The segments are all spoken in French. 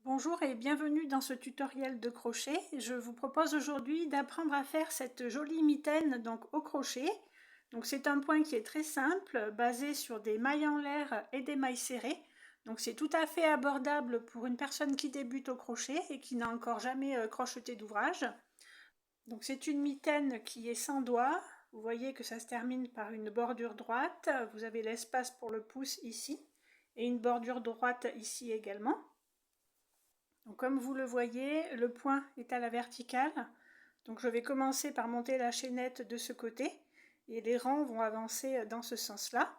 Bonjour et bienvenue dans ce tutoriel de crochet. Je vous propose aujourd'hui d'apprendre à faire cette jolie mitaine au crochet. C'est un point qui est très simple, basé sur des mailles en l'air et des mailles serrées. C'est tout à fait abordable pour une personne qui débute au crochet et qui n'a encore jamais crocheté d'ouvrage. C'est une mitaine qui est sans doigts. Vous voyez que ça se termine par une bordure droite. Vous avez l'espace pour le pouce ici et une bordure droite ici également. Comme vous le voyez, le point est à la verticale. Je vais commencer par monter la chaînette de ce côté et les rangs vont avancer dans ce sens-là.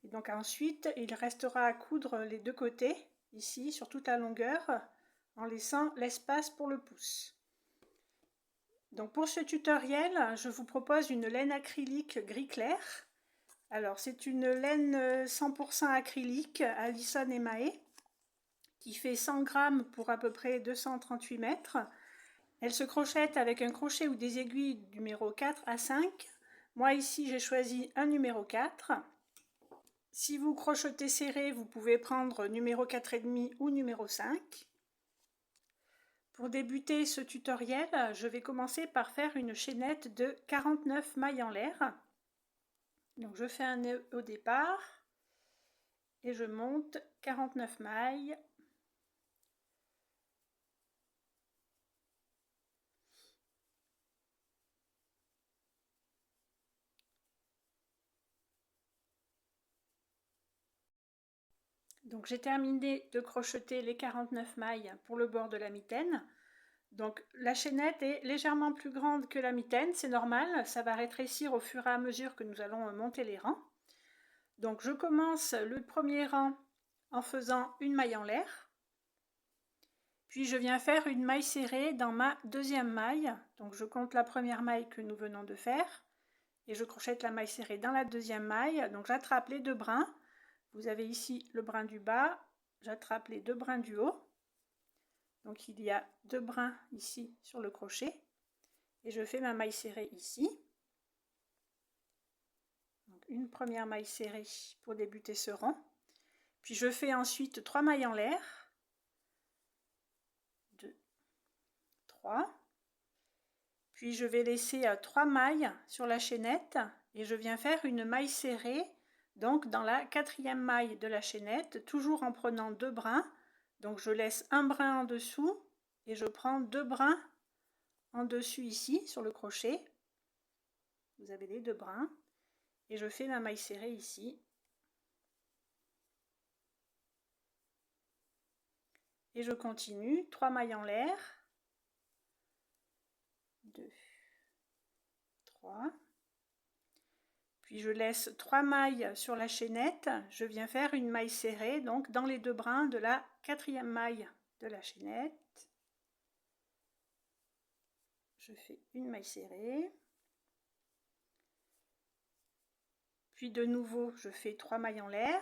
Et ensuite, il restera à coudre les deux côtés, ici, sur toute la longueur, en laissant l'espace pour le pouce. Pour ce tutoriel, je vous propose une laine acrylique gris clair. Alors, c'est une laine 100% acrylique Allison et Mahé, qui fait 100 grammes pour à peu près 238 mètres. Elle se crochette avec un crochet ou des aiguilles numéro 4 à 5. Moi ici j'ai choisi un numéro 4. Si vous crochetez serré, vous pouvez prendre numéro 4,5 ou numéro 5. Pour débuter ce tutoriel, je vais commencer par faire une chaînette de 49 mailles en l'air. Je fais un nœud au départ et je monte 49 mailles. J'ai terminé de crocheter les 49 mailles pour le bord de la mitaine. La chaînette est légèrement plus grande que la mitaine, c'est normal, ça va rétrécir au fur et à mesure que nous allons monter les rangs. Je commence le premier rang en faisant une maille en l'air, puis je viens faire une maille serrée dans ma deuxième maille. Je compte la première maille que nous venons de faire et je crochette la maille serrée dans la deuxième maille. J'attrape les deux brins. Vous avez ici le brin du bas, j'attrape les deux brins du haut. Il y a deux brins ici sur le crochet et je fais ma maille serrée ici. Une première maille serrée pour débuter ce rang. Puis je fais ensuite 3 mailles en l'air. 2, 3. Puis je vais laisser 3 mailles sur la chaînette et je viens faire une maille serrée dans la quatrième maille de la chaînette, toujours en prenant deux brins. Je laisse un brin en dessous et je prends deux brins en dessus ici sur le crochet. Vous avez les deux brins et je fais ma maille serrée ici. Et je continue, 3 mailles en l'air. 2, 3. Puis je laisse 3 mailles sur la chaînette. Je viens faire une maille serrée dans les deux brins de la quatrième maille de la chaînette. Je fais une maille serrée. Puis de nouveau, je fais 3 mailles en l'air.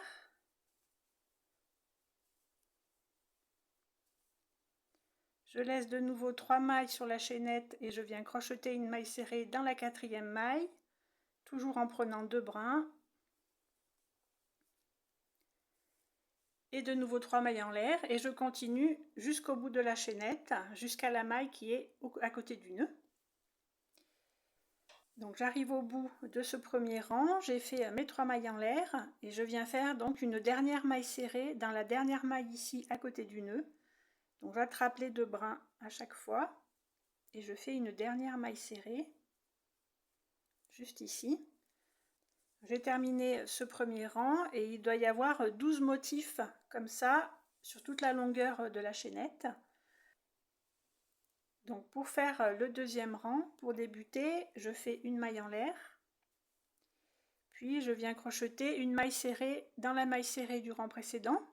Je laisse de nouveau 3 mailles sur la chaînette et je viens crocheter une maille serrée dans la quatrième maille, toujours en prenant deux brins. Et de nouveau 3 mailles en l'air et je continue jusqu'au bout de la chaînette, jusqu'à la maille qui est à côté du nœud. J'arrive au bout de ce premier rang, j'ai fait mes 3 mailles en l'air et je viens faire une dernière maille serrée dans la dernière maille ici à côté du nœud. J'attrape les deux brins à chaque fois et je fais une dernière maille serrée juste ici. J'ai terminé ce premier rang et il doit y avoir 12 motifs comme ça sur toute la longueur de la chaînette. Pour faire le deuxième rang, pour débuter, je fais une maille en l'air, puis je viens crocheter une maille serrée dans la maille serrée du rang précédent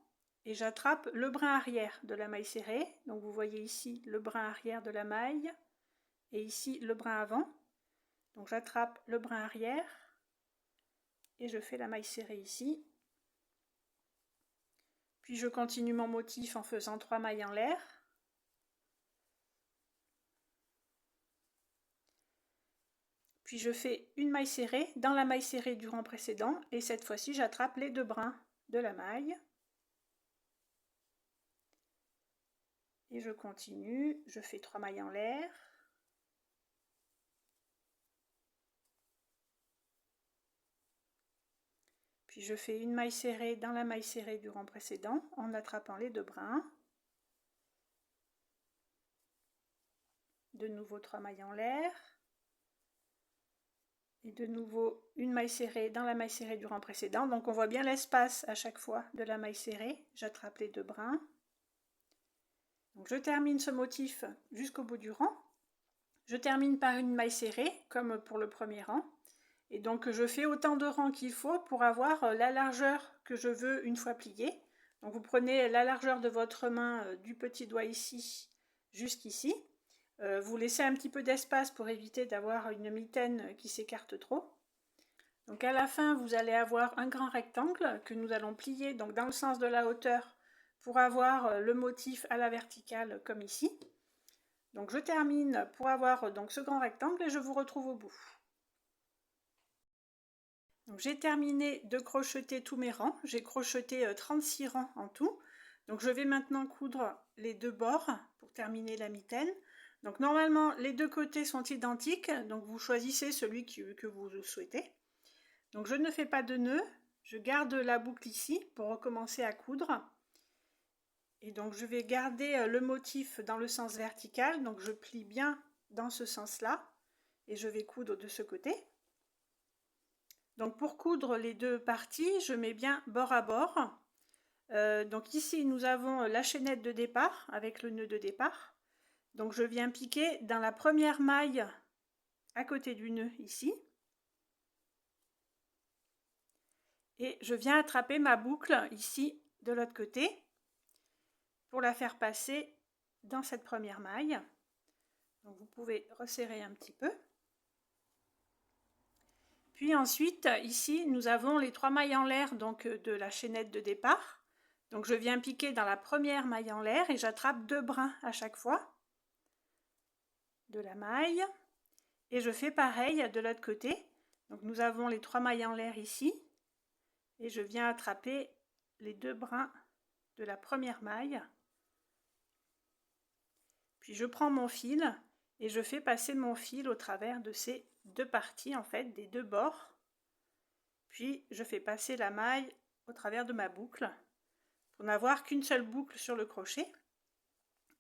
et j'attrape le brin arrière de la maille serrée. Vous voyez ici le brin arrière de la maille et ici le brin avant. J'attrape le brin arrière et je fais la maille serrée ici. Puis je continue mon motif en faisant 3 mailles en l'air. Puis je fais une maille serrée dans la maille serrée du rang précédent et cette fois-ci j'attrape les deux brins de la maille. Et je continue, je fais 3 mailles en l'air. Puis je fais une maille serrée dans la maille serrée du rang précédent en attrapant les 2 brins. De nouveau 3 mailles en l'air. Et de nouveau une maille serrée dans la maille serrée du rang précédent. Donc on voit bien l'espace à chaque fois de la maille serrée. J'attrape les 2 brins. Donc je termine ce motif jusqu'au bout du rang. Je termine par une maille serrée comme pour le premier rang. Et donc je fais autant de rangs qu'il faut pour avoir la largeur que je veux une fois pliée. Donc vous prenez la largeur de votre main du petit doigt ici jusqu'ici. Vous laissez un petit peu d'espace pour éviter d'avoir une mitaine qui s'écarte trop. Donc à la fin, vous allez avoir un grand rectangle que nous allons plier donc dans le sens de la hauteur pour avoir le motif à la verticale comme ici. Donc je termine pour avoir donc ce grand rectangle et je vous retrouve au bout. Donc j'ai terminé de crocheter tous mes rangs, j'ai crocheté 36 rangs en tout. Donc je vais maintenant coudre les 2 bords pour terminer la mitaine. Donc normalement les 2 côtés sont identiques, donc vous choisissez celui que vous souhaitez. Donc je ne fais pas de nœud, je garde la boucle ici pour recommencer à coudre. Et donc je vais garder le motif dans le sens vertical, donc je plie bien dans ce sens-là et je vais coudre de ce côté. Donc pour coudre les 2 parties, je mets bien bord à bord. Donc ici nous avons la chaînette de départ avec le nœud de départ. Donc je viens piquer dans la première maille à côté du nœud ici. Et je viens attraper ma boucle ici de l'autre côté pour la faire passer dans cette première maille. Donc vous pouvez resserrer un petit peu. Puis ensuite, ici, nous avons les 3 mailles en l'air donc de la chaînette de départ. Donc je viens piquer dans la première maille en l'air et j'attrape 2 brins à chaque fois de la maille. Et je fais pareil de l'autre côté. Donc nous avons les 3 mailles en l'air ici. Et je viens attraper les 2 brins de la première maille. Puis je prends mon fil et je fais passer mon fil au travers de ces 2 parties, en fait, des 2 bords. Puis je fais passer la maille au travers de ma boucle pour n'avoir qu'une seule boucle sur le crochet.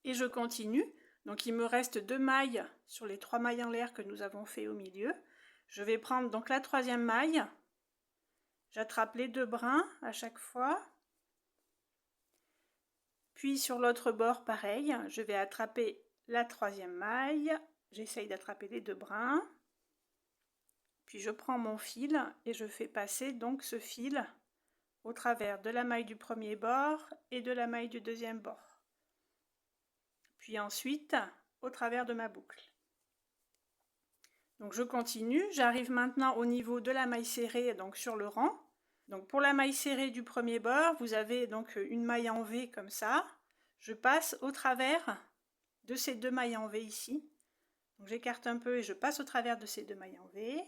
Et je continue. Donc il me reste 2 mailles sur les 3 mailles en l'air que nous avons fait au milieu. Je vais prendre donc la 3e maille. J'attrape les 2 brins à chaque fois. Puis sur l'autre bord, pareil, je vais attraper la 3e maille. J'essaye d'attraper les 2 brins. Puis je prends mon fil et je fais passer donc ce fil au travers de la maille du premier bord et de la maille du deuxième bord. Puis ensuite au travers de ma boucle. Donc je continue, j'arrive maintenant au niveau de la maille serrée donc sur le rang. Donc pour la maille serrée du premier bord, vous avez donc une maille en V comme ça. Je passe au travers de ces 2 mailles en V ici. Donc j'écarte un peu et je passe au travers de ces 2 mailles en V.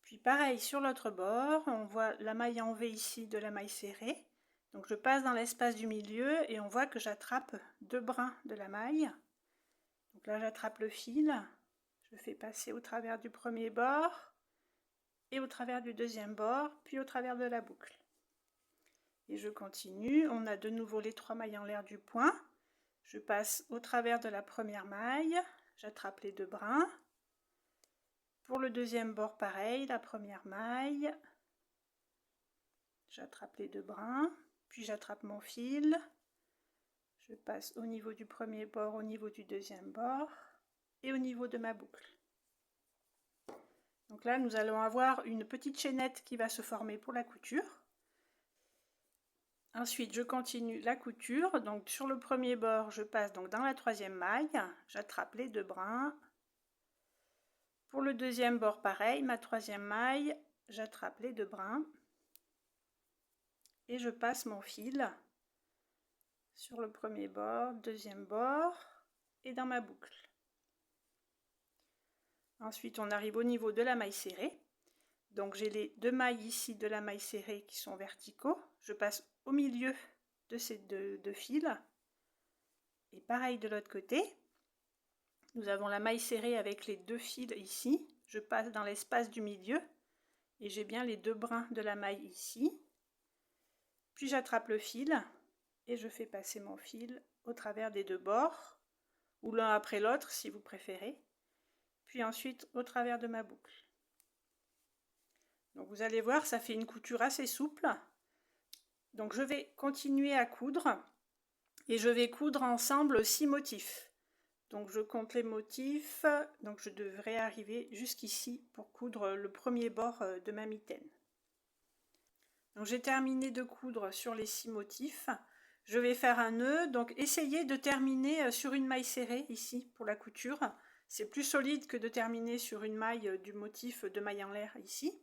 Puis pareil sur l'autre bord, on voit la maille en V ici de la maille serrée. Donc je passe dans l'espace du milieu et on voit que j'attrape 2 brins de la maille. Donc là j'attrape le fil, je fais passer au travers du premier bord et au travers du deuxième bord, puis au travers de la boucle. Et je continue, on a de nouveau les 3 mailles en l'air du point. Je passe au travers de la première maille, j'attrape les 2 brins. Pour le deuxième bord, pareil, la première maille, j'attrape les 2 brins, puis j'attrape mon fil, je passe au niveau du premier bord, au niveau du deuxième bord et au niveau de ma boucle. Donc là, nous allons avoir une petite chaînette qui va se former pour la couture. Ensuite, je continue la couture. Donc sur le premier bord, je passe donc dans la 3e maille, j'attrape les 2 brins. Pour le deuxième bord, pareil, ma 3e maille, j'attrape les 2 brins et je passe mon fil sur le premier bord, deuxième bord et dans ma boucle. Ensuite, on arrive au niveau de la maille serrée. Donc j'ai les 2 mailles ici de la maille serrée qui sont verticaux. Je passe au milieu de ces deux fils et pareil de l'autre côté. Nous avons la maille serrée avec les 2 fils ici. Je passe dans l'espace du milieu et j'ai bien les 2 brins de la maille ici. Puis j'attrape le fil et je fais passer mon fil au travers des 2 bords, ou l'un après l'autre si vous préférez, puis ensuite au travers de ma boucle. Donc vous allez voir, ça fait une couture assez souple. Donc je vais continuer à coudre et je vais coudre ensemble 6 motifs. Donc je compte les motifs, donc je devrais arriver jusqu'ici pour coudre le premier bord de ma mitaine. Donc j'ai terminé de coudre sur les 6 motifs. Je vais faire un nœud, donc essayez de terminer sur une maille serrée ici pour la couture. C'est plus solide que de terminer sur une maille du motif de maille en l'air ici.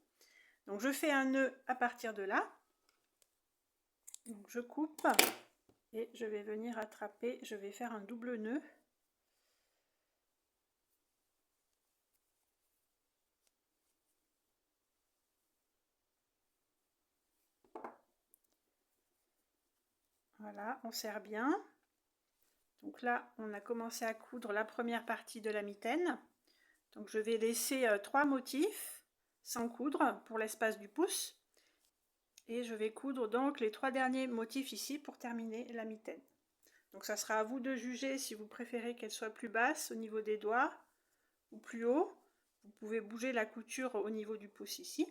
Donc je fais un nœud à partir de là. Donc je coupe et je vais venir attraper, je vais faire un double nœud. Voilà, on serre bien. Donc là, on a commencé à coudre la première partie de la mitaine. Donc je vais laisser 3 motifs sans coudre pour l'espace du pouce. Et je vais coudre donc les 3 derniers motifs ici pour terminer la mitaine. Donc ça sera à vous de juger si vous préférez qu'elle soit plus basse au niveau des doigts ou plus haut. Vous pouvez bouger la couture au niveau du pouce ici.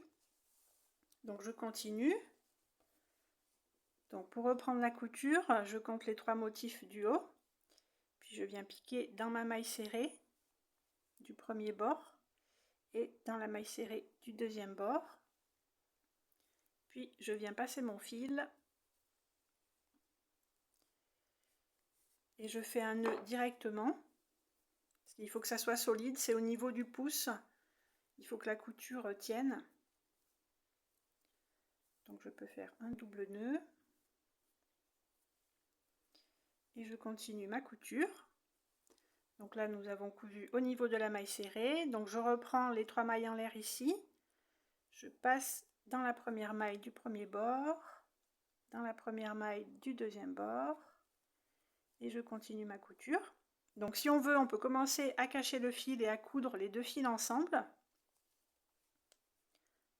Donc je continue. Donc pour reprendre la couture, je compte les 3 motifs du haut. Puis je viens piquer dans ma maille serrée du premier bord et dans la maille serrée du deuxième bord. Puis je viens passer mon fil et je fais un nœud directement. Parce qu'il faut que ça soit solide, c'est au niveau du pouce. Il faut que la couture tienne. Donc je peux faire un double nœud. Et je continue ma couture. Donc là nous avons cousu au niveau de la maille serrée. Donc je reprends les 3 mailles en l'air ici. Je passe dans la première maille du premier bord, dans la première maille du deuxième bord. Et je continue ma couture. Donc si on veut, on peut commencer à cacher le fil et à coudre les 2 fils ensemble.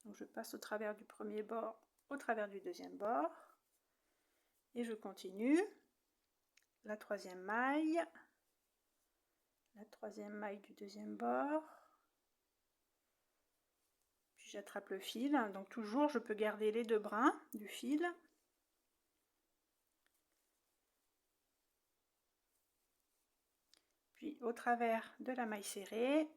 Donc je passe au travers du premier bord, au travers du deuxième bord. Et je continue. La 3e maille. La 3e maille du deuxième bord. Puis j'attrape le fil. Donc toujours, je peux garder les 2 brins du fil. Puis au travers de la maille serrée.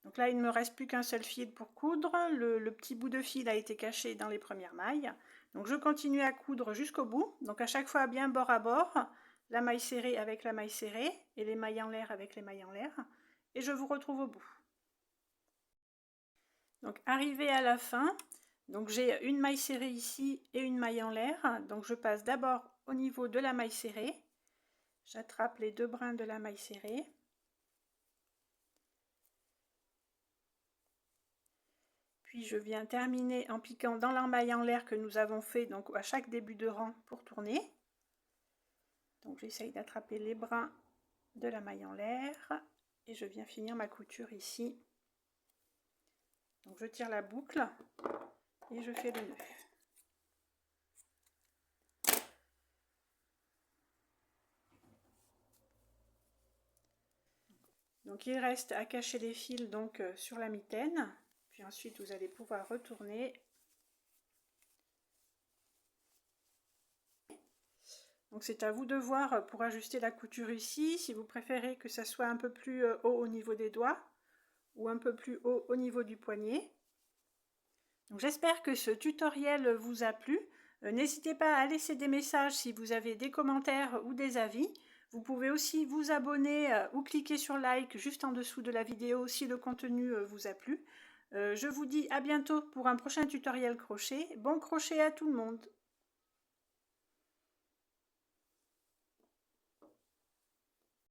Donc là, il ne me reste plus qu'un seul fil pour coudre. Le petit bout de fil a été caché dans les premières mailles. Donc je continue à coudre jusqu'au bout. Donc à chaque fois bien bord à bord, la maille serrée avec la maille serrée et les mailles en l'air avec les mailles en l'air. Et je vous retrouve au bout. Donc arrivé à la fin, donc j'ai une maille serrée ici et une maille en l'air. Donc je passe d'abord au niveau de la maille serrée. J'attrape les 2 brins de la maille serrée. Puis je viens terminer en piquant dans la maille en l'air que nous avons fait donc à chaque début de rang pour tourner. Donc j'essaye d'attraper les brins de la maille en l'air et je viens finir ma couture ici. Donc je tire la boucle et je fais le nœud. Donc il reste à cacher les fils donc sur la mitaine. Puis ensuite vous allez pouvoir retourner. Donc c'est à vous de voir pour ajuster la couture ici, si vous préférez que ça soit un peu plus haut au niveau des doigts ou un peu plus haut au niveau du poignet. J'espère que ce tutoriel vous a plu. N'hésitez pas à laisser des messages si vous avez des commentaires ou des avis. Vous pouvez aussi vous abonner ou cliquer sur like juste en dessous de la vidéo si le contenu vous a plu. Je vous dis à bientôt pour un prochain tutoriel crochet. Bon crochet à tout le monde!